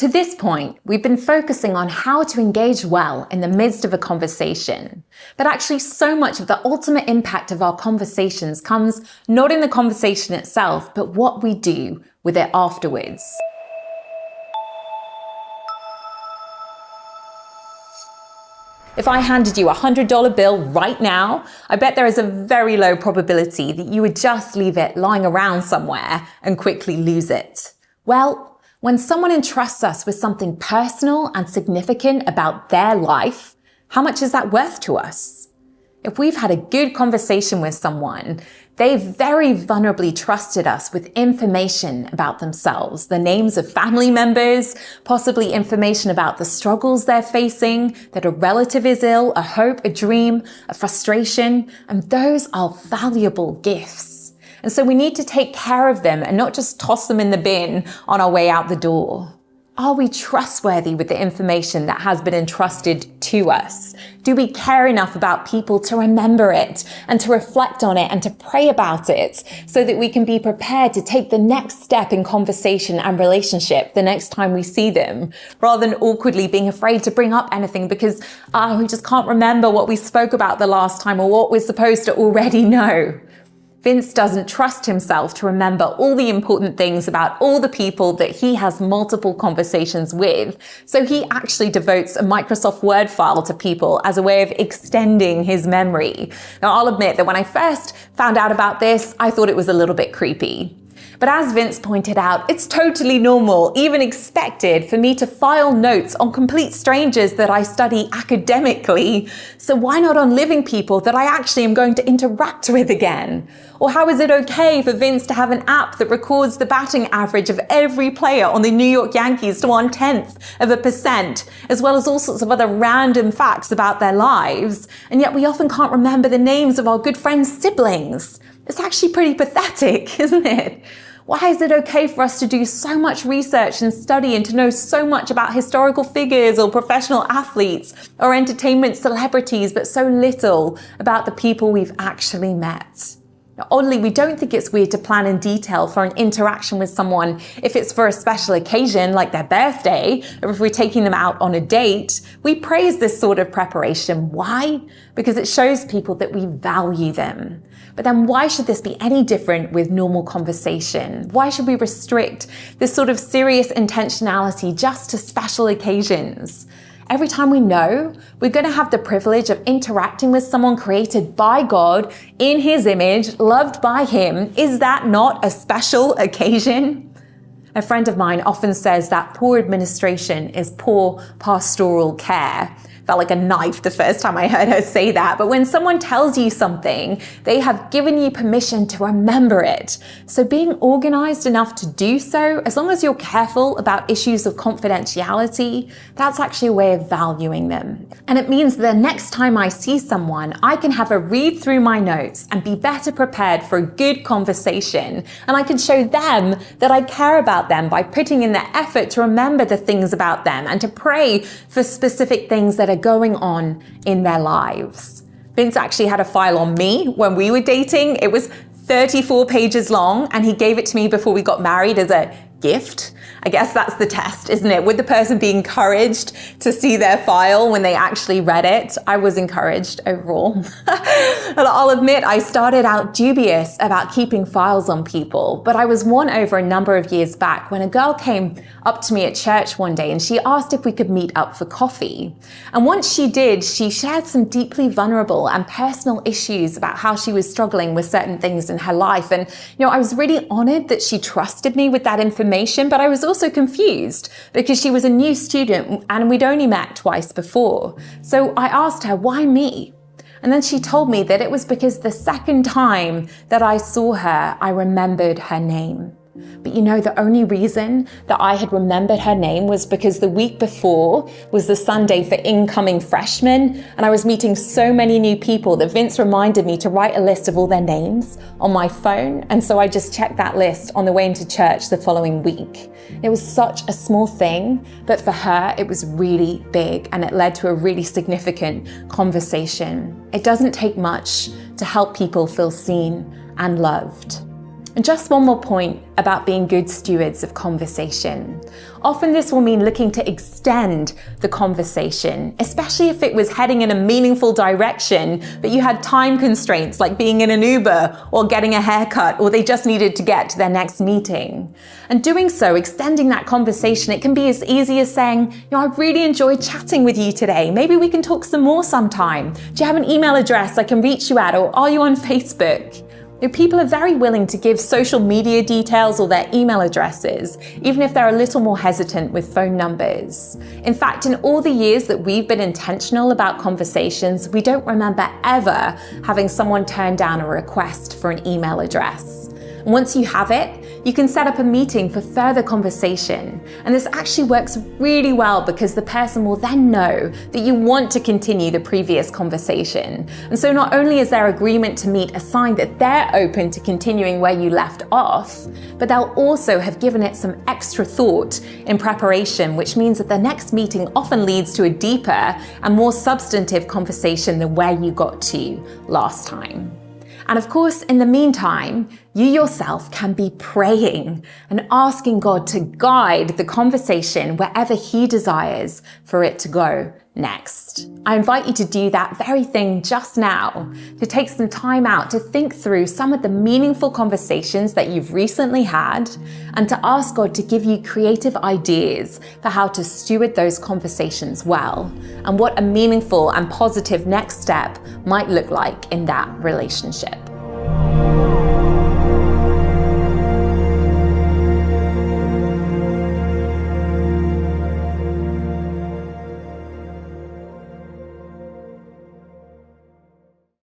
To this point, we've been focusing on how to engage well in the midst of a conversation. But actually, so much of the ultimate impact of our conversations comes not in the conversation itself, but what we do with it afterwards. If I handed you a $100 bill right now, I bet there is a very low probability that you would just leave it lying around somewhere and quickly lose it. Well, when someone entrusts us with something personal and significant about their life, how much is that worth to us? If we've had a good conversation with someone, they've very vulnerably trusted us with information about themselves, the names of family members, possibly information about the struggles they're facing, that a relative is ill, a hope, a dream, a frustration, and those are valuable gifts. And so we need to take care of them and not just toss them in the bin on our way out the door. Are we trustworthy with the information that has been entrusted to us? Do we care enough about people to remember it and to reflect on it and to pray about it so that we can be prepared to take the next step in conversation and relationship the next time we see them, rather than awkwardly being afraid to bring up anything because we just can't remember what we spoke about the last time or what we're supposed to already know? Vince doesn't trust himself to remember all the important things about all the people that he has multiple conversations with, so he actually devotes a Microsoft Word file to people as a way of extending his memory. Now, I'll admit that when I first found out about this, I thought it was a little bit creepy. But as Vince pointed out, it's totally normal, even expected, for me to file notes on complete strangers that I study academically. So why not on living people that I actually am going to interact with again? Or how is it okay for Vince to have an app that records the batting average of every player on the New York Yankees to 0.1%, as well as all sorts of other random facts about their lives, and yet we often can't remember the names of our good friends' siblings? It's actually pretty pathetic, isn't it? Why is it okay for us to do so much research and study and to know so much about historical figures or professional athletes or entertainment celebrities, but so little about the people we've actually met? Now, oddly, we don't think it's weird to plan in detail for an interaction with someone if it's for a special occasion like their birthday, or if we're taking them out on a date. We praise this sort of preparation. Why? Because it shows people that we value them. But then why should this be any different with normal conversation? Why should we restrict this sort of serious intentionality just to special occasions? Every time we know we're going to have the privilege of interacting with someone created by God in His image, loved by Him, is that not a special occasion? A friend of mine often says that poor administration is poor pastoral care. Felt like a knife the first time I heard her say that. But when someone tells you something, they have given you permission to remember it. So being organized enough to do so, as long as you're careful about issues of confidentiality, that's actually a way of valuing them. And it means the next time I see someone, I can have a read through my notes and be better prepared for a good conversation. And I can show them that I care about them by putting in the effort to remember the things about them and to pray for specific things that are going on in their lives. Vince actually had a file on me when we were dating. It was 34 pages long, and he gave it to me before we got married as a gift. I guess that's the test, isn't it? Would the person be encouraged to see their file when they actually read it? I was encouraged overall. And I'll admit, I started out dubious about keeping files on people, but I was won over a number of years back when a girl came up to me at church one day and she asked if we could meet up for coffee. And once she did, she shared some deeply vulnerable and personal issues about how she was struggling with certain things in her life. And, I was really honored that she trusted me with that information, but I was also confused because she was a new student and we'd only met twice before. So I asked her, why me? And then she told me that it was because the second time that I saw her, I remembered her name. But the only reason that I had remembered her name was because the week before was the Sunday for incoming freshmen, and I was meeting so many new people that Vince reminded me to write a list of all their names on my phone, and so I just checked that list on the way into church the following week. It was such a small thing, but for her it was really big, and it led to a really significant conversation. It doesn't take much to help people feel seen and loved. And just one more point about being good stewards of conversation. Often this will mean looking to extend the conversation, especially if it was heading in a meaningful direction, but you had time constraints like being in an Uber or getting a haircut, or they just needed to get to their next meeting. And doing so, extending that conversation, it can be as easy as saying, I really enjoyed chatting with you today. Maybe we can talk some more sometime. Do you have an email address I can reach you at, or are you on Facebook? People are very willing to give social media details or their email addresses, even if they're a little more hesitant with phone numbers. In fact, in all the years that we've been intentional about conversations, we don't remember ever having someone turn down a request for an email address. And once you have it, you can set up a meeting for further conversation. And this actually works really well because the person will then know that you want to continue the previous conversation. And so not only is their agreement to meet a sign that they're open to continuing where you left off, but they'll also have given it some extra thought in preparation, which means that the next meeting often leads to a deeper and more substantive conversation than where you got to last time. And of course, in the meantime, you yourself can be praying and asking God to guide the conversation wherever He desires for it to go next. I invite you to do that very thing just now, to take some time out to think through some of the meaningful conversations that you've recently had, and to ask God to give you creative ideas for how to steward those conversations well, and what a meaningful and positive next step might look like in that relationship.